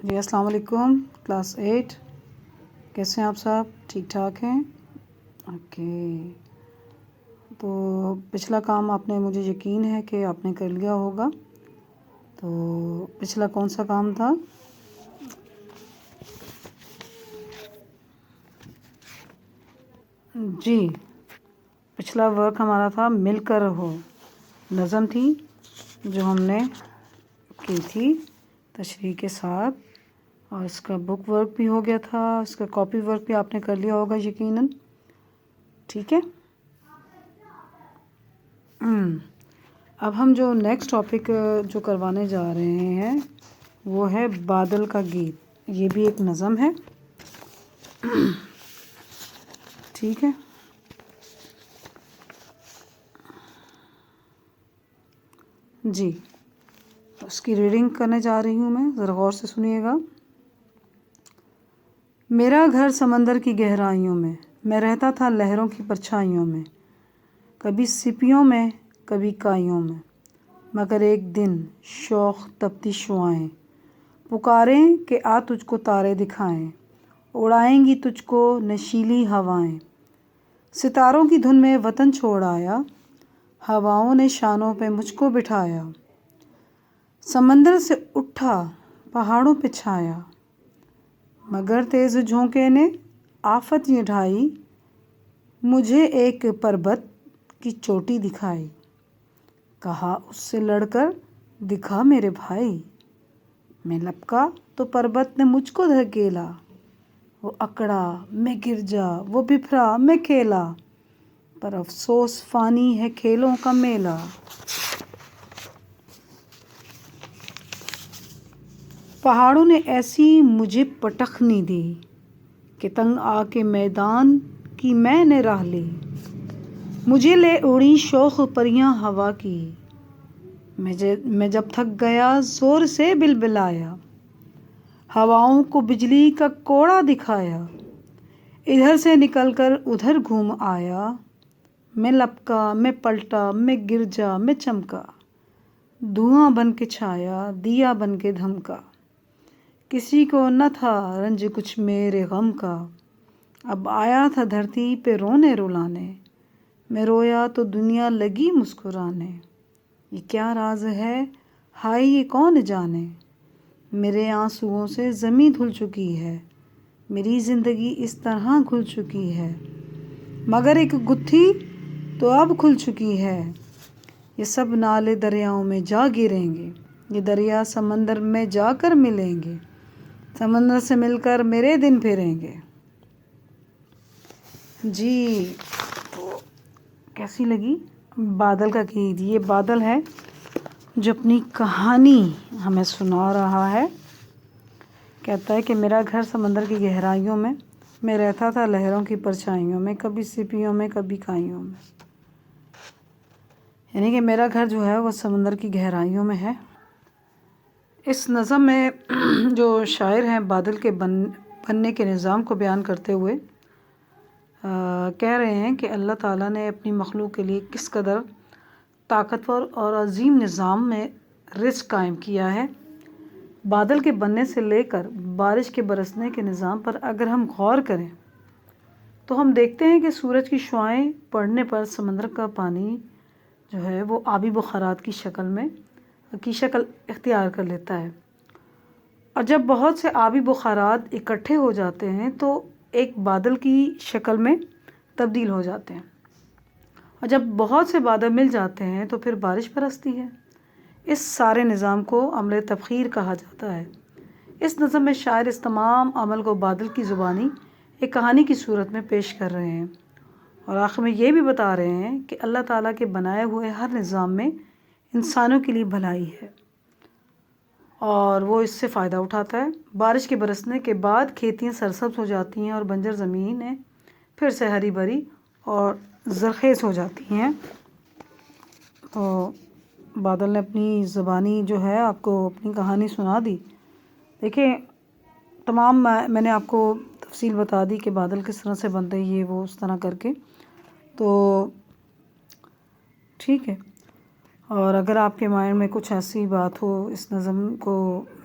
جی السلام علیکم کلاس 8 کیسے ہیں آپ صاحب؟ ٹھیک ٹھاک ہیں؟ اوکے، تو پچھلا کام آپ نے، مجھے یقین ہے کہ آپ نے کر لیا ہوگا. تو پچھلا کون سا کام تھا؟ جی پچھلا ورک ہمارا تھا مل کر رہو. نظم تھی جو ہم نے کی تھی تشریح کے ساتھ، اور اس کا بک ورک بھی ہو گیا تھا، اس کا کاپی ورک بھی آپ نے کر لیا ہوگا یقیناً. ٹھیک ہے، اب ہم جو نیکسٹ ٹاپک جو کروانے جا رہے ہیں وہ ہے بادل کا گیت. یہ بھی ایک نظم ہے. ٹھیک ہے، جی اس کی ریڈنگ کرنے جا رہی ہوں میں، ذرا غور سے سنیے گا. میرا گھر سمندر کی گہرائیوں میں رہتا تھا لہروں کی پرچھائیوں میں، کبھی سپیوں میں کبھی کائیوں میں، مگر ایک دن شوق تپتی شعائیں پکاریں کہ آ تجھ کو تارے دکھائیں، اڑائیں گی تجھ کو نشیلی ہوائیں. ستاروں کی دھن میں وطن چھوڑ آیا، ہواؤں نے شانوں پہ مجھ کو بٹھایا. سمندر سے اٹھا پہاڑوں پہ چھایا، مگر تیز جھونکے نے آفت یہ ڈھائی، مجھے ایک پربت کی چوٹی دکھائی. کہا اس سے لڑ کر دکھا میرے بھائی، میں لپکا تو پربت نے مجھ کو دھکیلا، وہ اکڑا میں گر جا وہ بپھرا میں کھیلا، پر افسوس فانی ہے کھیلوں کا میلہ. پہاڑوں نے ایسی مجھے پٹخنی دی کہ تنگ آ کے میدان کی میں نے راہ لی. مجھے لے اڑی شوخ پریاں ہوا کی، میں جب تھک گیا زور سے بلبلایا. ہواؤں کو بجلی کا کوڑا دکھایا، ادھر سے نکل کر ادھر گھوم آیا. میں لپکا میں پلٹا میں گر جا میں چمکا، دھواں بن کے چھایا دیا بن کے دھمکا. کسی کو نہ تھا رنج کچھ میرے غم کا، اب آیا تھا دھرتی پہ رونے رلانے. میں رویا تو دنیا لگی مسکرانے، یہ کیا راز ہے ہائے یہ کون جانے. میرے آنسوؤں سے زمیں دھل چکی ہے، میری زندگی اس طرح گھل چکی ہے، مگر ایک گتھی تو اب کھل چکی ہے. یہ سب نالے دریاؤں میں جا گریں گے، یہ دریا سمندر میں جا کر ملیں گے، سمندر سے مل کر میرے دن پھریں گے. جی تو کیسی لگی بادل کا گیت؟ یہ بادل ہے جو اپنی کہانی ہمیں سنا رہا ہے. کہتا ہے کہ میرا گھر سمندر کی گہرائیوں میں رہتا تھا لہروں کی پرچھائیوں میں، کبھی سپیوں میں کبھی کائیوں میں. یعنی کہ میرا گھر جو ہے وہ سمندر کی گہرائیوں میں ہے. اس نظم میں جو شاعر ہیں بادل کے بننے کے نظام کو بیان کرتے ہوئے کہہ رہے ہیں کہ اللہ تعالیٰ نے اپنی مخلوق کے لیے کس قدر طاقتور اور عظیم نظام میں رزق قائم کیا ہے. بادل کے بننے سے لے کر بارش کے برسنے کے نظام پر اگر ہم غور کریں تو ہم دیکھتے ہیں کہ سورج کی شعاعیں پڑنے پر سمندر کا پانی جو ہے وہ آبی بخارات کی شکل اختیار کر لیتا ہے، اور جب بہت سے آبی بخارات اکٹھے ہو جاتے ہیں تو ایک بادل کی شکل میں تبدیل ہو جاتے ہیں، اور جب بہت سے بادل مل جاتے ہیں تو پھر بارش برستی ہے. اس سارے نظام کو عمل تبخیر کہا جاتا ہے. اس نظم میں شاعر اس تمام عمل کو بادل کی زبانی ایک کہانی کی صورت میں پیش کر رہے ہیں، اور آخر میں یہ بھی بتا رہے ہیں کہ اللہ تعالیٰ کے بنائے ہوئے ہر نظام میں انسانوں کے لیے بھلائی ہے اور وہ اس سے فائدہ اٹھاتا ہے. بارش کے برسنے کے بعد کھیتیاں سرسبز ہو جاتی ہیں اور بنجر زمینیں پھر سے ہری بھری اور زرخیز ہو جاتی ہیں. تو بادل نے اپنی زبانی جو ہے آپ کو اپنی کہانی سنا دی. دیکھیں تمام میں نے آپ کو تفصیل بتا دی کہ بادل کس طرح سے بنتے ہیں، یہ وہ اس طرح کر کے. تو ٹھیک ہے، اور اگر آپ کے مائنڈ میں کچھ ایسی بات ہو اس نظم کو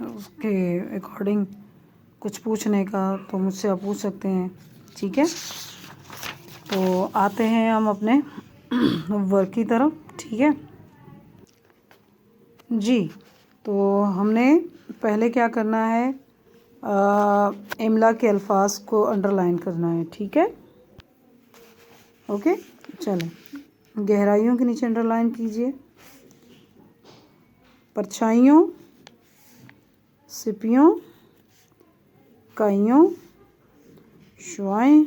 اس کے اکارڈنگ کچھ پوچھنے کا تو مجھ سے آپ پوچھ سکتے ہیں، ٹھیک ہے؟ تو آتے ہیں ہم اپنے ورک کی طرف، ٹھیک ہے جی۔ تو ہم نے پہلے کیا کرنا ہے، املا کے الفاظ کو انڈر لائن کرنا ہے، ٹھیک ہے، اوکے چلیں گہرائیوں کے نیچے انڈر لائن کیجئے، پرچھائیوں، سپیوں، کائیوں، شعاعیں،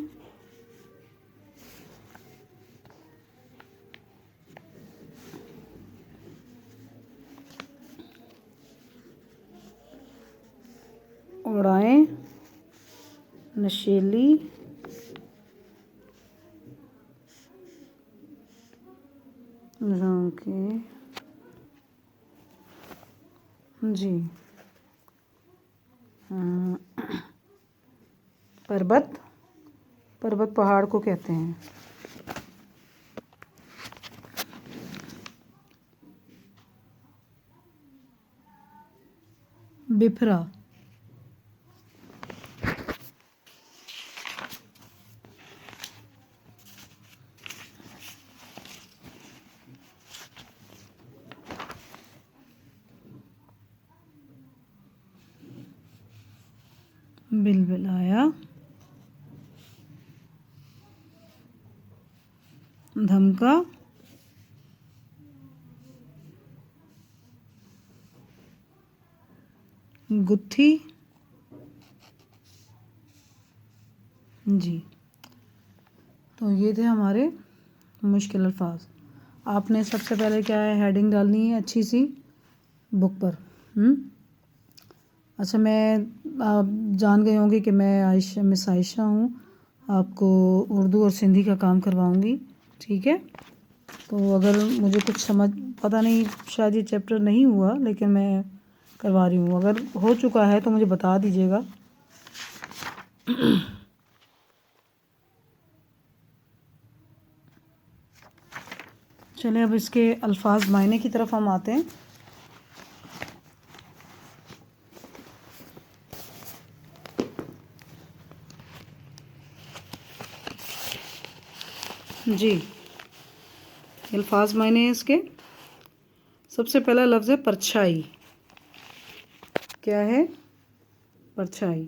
اڑائیں، نشیلی، جھونکے، جی پربت، پربت پہاڑ کو کہتے ہیں، بپھرا، بلبلایا، دھمکا، گتھی، جی تو یہ تھے ہمارے مشکل الفاظ۔ آپ نے سب سے پہلے کیا ہے، ہیڈنگ ڈالنی ہے اچھی سی بک پر۔ اچھا میں آپ جان گئے ہوں گے کہ میں مس عائشہ ہوں، آپ کو اردو اور سندھی کا کام کرواؤں گی، ٹھیک ہے؟ تو اگر مجھے کچھ سمجھ پتہ نہیں، شاید یہ چیپٹر نہیں ہوا لیکن میں کروا رہی ہوں، اگر ہو چکا ہے تو مجھے بتا دیجیے گا۔ چلیں اب اس کے الفاظ معنی کی طرف ہم آتے ہیں۔ جی الفاظ معنی ہیں اس کے۔ سب سے پہلا لفظ ہے پرچھائی۔ کیا ہے؟ پرچھائی۔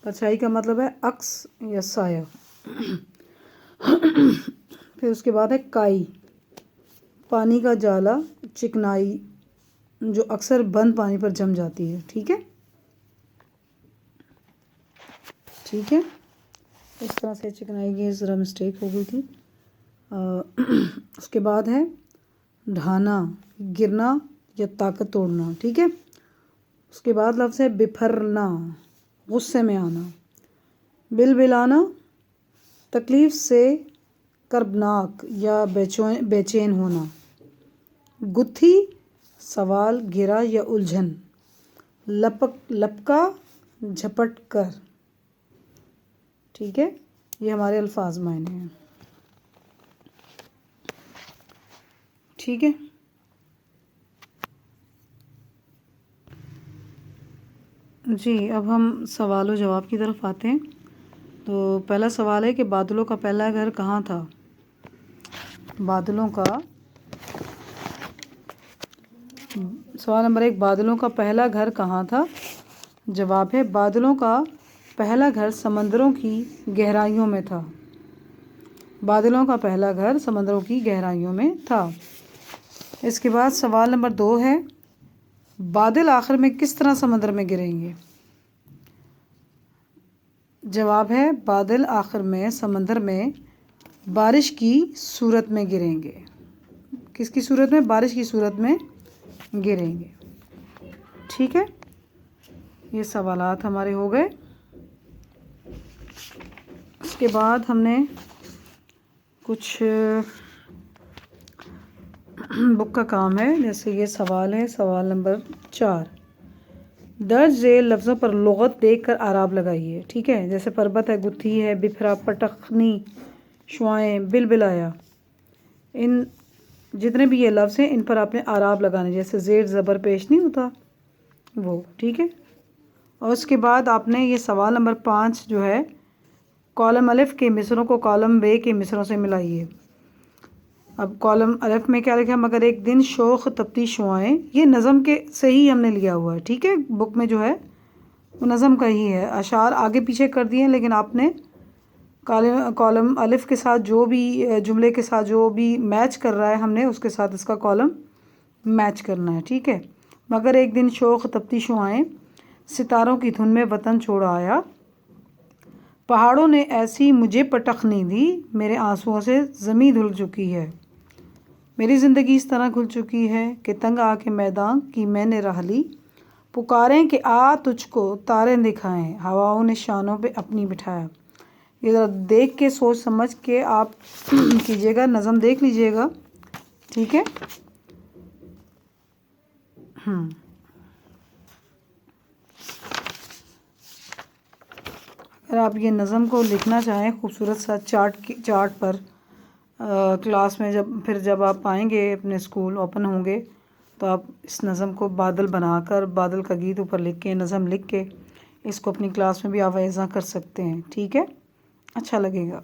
پرچھائی کا مطلب ہے عکس یا سایہ۔ پھر اس کے بعد ہے کائی، پانی کا جالا، چکنائی جو اکثر بند پانی پر جم جاتی ہے، ٹھیک ہے، ٹھیک ہے، اس طرح سے چکنائی کی ذرا مسٹیک ہو گئی تھی۔ اس کے بعد ہے ڈھانا، گرنا یا طاقت توڑنا، ٹھیک ہے۔ اس کے بعد لفظ ہے بپھرنا، غصے میں آنا، بلبلانا، تکلیف سے کربناک یا بے چین ہونا، گتھی، سوال، گھیرا یا الجھن، لپکا، جھپٹ کر، ٹھیک ہے، یہ ہمارے الفاظ معنی ہیں، ٹھیک ہے۔ جی اب ہم سوال و جواب کی طرف آتے ہیں۔ تو پہلا سوال ہے کہ بادلوں کا پہلا گھر کہاں تھا؟ بادلوں کا سوال نمبر 1، بادلوں کا پہلا گھر کہاں تھا؟ جواب ہے بادلوں کا پہلا گھر سمندروں کی گہرائیوں میں تھا۔ بادلوں کا پہلا گھر سمندروں کی گہرائیوں میں تھا۔ اس کے بعد سوال نمبر 2 ہے، بادل آخر میں کس طرح سمندر میں گریں گے؟ جواب ہے بادل آخر میں سمندر میں بارش کی صورت میں گریں گے۔ کس کی صورت میں؟ بارش کی صورت میں گریں گے، ٹھیک ہے۔ یہ سوالات ہمارے ہو گئے۔ اس کے بعد ہم نے کچھ بک کا کام ہے، جیسے یہ سوال ہے، سوال نمبر 4، درج ذیل لفظوں پر لغت دیکھ کر اعراب لگائیے، ٹھیک ہے، جیسے پربت ہے، گتھی ہے، بپھرا، پٹخنی، شعاعیں، بلبلایا۔ ان جتنے بھی یہ لفظ ہیں ان پر آپ نے اعراب لگانے، جیسے زیر زبر پیش نہیں ہوتا وہ، ٹھیک ہے۔ اور اس کے بعد آپ نے یہ سوال نمبر 5 جو ہے، کالم الف کے مصروں کو کالم بے کے مصروں سے ملائیے۔ اب کالم الف میں کیا لکھا ہے، مگر ایک دن شوخ تپتی شعائیں، یہ نظم کے سے ہی ہم نے لیا ہوا ہے، ٹھیک ہے، بک میں جو ہے وہ نظم کا ہی ہے، اشعار آگے پیچھے کر دیے ہیں، لیکن آپ نے کالم الف کے ساتھ جو بھی جملے کے ساتھ جو بھی میچ کر رہا ہے ہم نے اس کے ساتھ اس کا کالم میچ کرنا ہے، ٹھیک ہے۔ مگر ایک دن شوخ تپتی شعائیں، ستاروں کی دھن میں وطن چھوڑ آیا، پہاڑوں نے ایسی مجھے پٹخ نہیں دی، میرے آنسوؤں سے زمیں دھل چکی ہے، میری زندگی اس طرح کھل چکی ہے کہ تنگ آ کے میدان کی میں نے راہ لی، پکاریں کہ آ تجھ کو تارے دکھائیں، ہواؤں نے شانوں پہ اپنی بٹھایا۔ یہ ذرا دیکھ کے سوچ سمجھ کے آپ کیجیے گا، نظم دیکھ لیجیے گا، ٹھیک ہے۔ اگر آپ یہ نظم کو لکھنا چاہیں خوبصورت سا چارٹ پر کلاس میں جب آپ آئیں گے، اپنے اسکول اوپن ہوں گے، تو آپ اس نظم کو بادل بنا کر، بادل کا گیت اوپر لکھ کے، نظم لکھ کے اس کو اپنی کلاس میں بھی آویزاں کر سکتے ہیں، ٹھیک ہے، اچھا لگے گا۔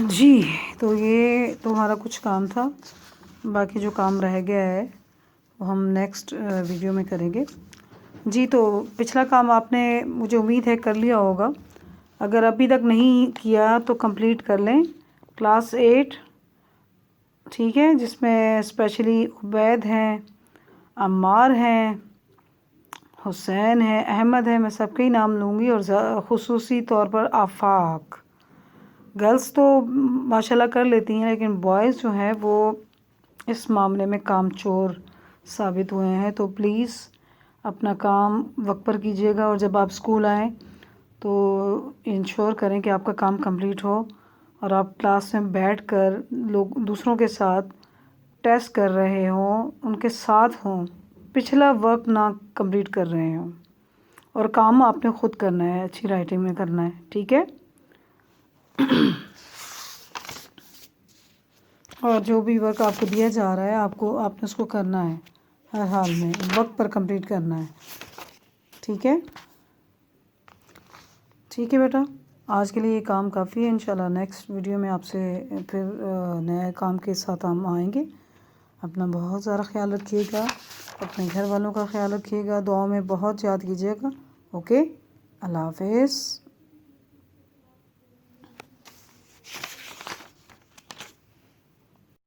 جی، تو یہ تو ہمارا کچھ کام تھا، باقی جو کام رہ گیا ہے وہ ہم نیکسٹ ویڈیو میں کریں گے۔ جی، تو پچھلا کام آپ نے مجھے امید ہے کر لیا ہوگا، اگر ابھی تک نہیں کیا تو کمپلیٹ کر لیں۔ کلاس 8، ٹھیک ہے، جس میں اسپیشلی عبید ہیں، عمار ہیں، حسین ہے، احمد ہے، میں سب کے ہی نام لوں گی، اور خصوصی طور پر آفاق۔ گرلس تو ماشاءاللہ کر لیتی ہیں، لیکن بوائز جو ہیں وہ اس معاملے میں کام چور ثابت ہوئے ہیں، تو پلیز اپنا کام وقت پر کیجیے گا، اور جب آپ اسکول آئیں تو انشور کریں کہ آپ کا کام کمپلیٹ ہو، اور آپ کلاس میں بیٹھ کر لوگ دوسروں کے ساتھ ٹیسٹ کر رہے ہوں، ان کے ساتھ ہوں، پچھلا ورک نہ کمپلیٹ کر رہے ہوں، اور کام آپ نے خود کرنا ہے، اچھی رائٹنگ میں کرنا ہے، ٹھیک ہے۔ اور جو بھی ورک آپ کو دیا جا رہا ہے آپ نے اس کو کرنا ہے، ہر حال میں وقت پر کمپلیٹ کرنا ہے، ٹھیک ہے۔ ٹھیک ہے بیٹا، آج کے لیے یہ کام کافی ہے، انشاءاللہ نیکسٹ ویڈیو میں آپ سے پھر نئے کام کے ساتھ ہم آئیں گے۔ اپنا بہت سارا خیال رکھیے گا، اپنے گھر والوں کا خیال رکھیے گا، دعاؤں میں بہت یاد کیجیے گا، اوکے، اللہ حافظ۔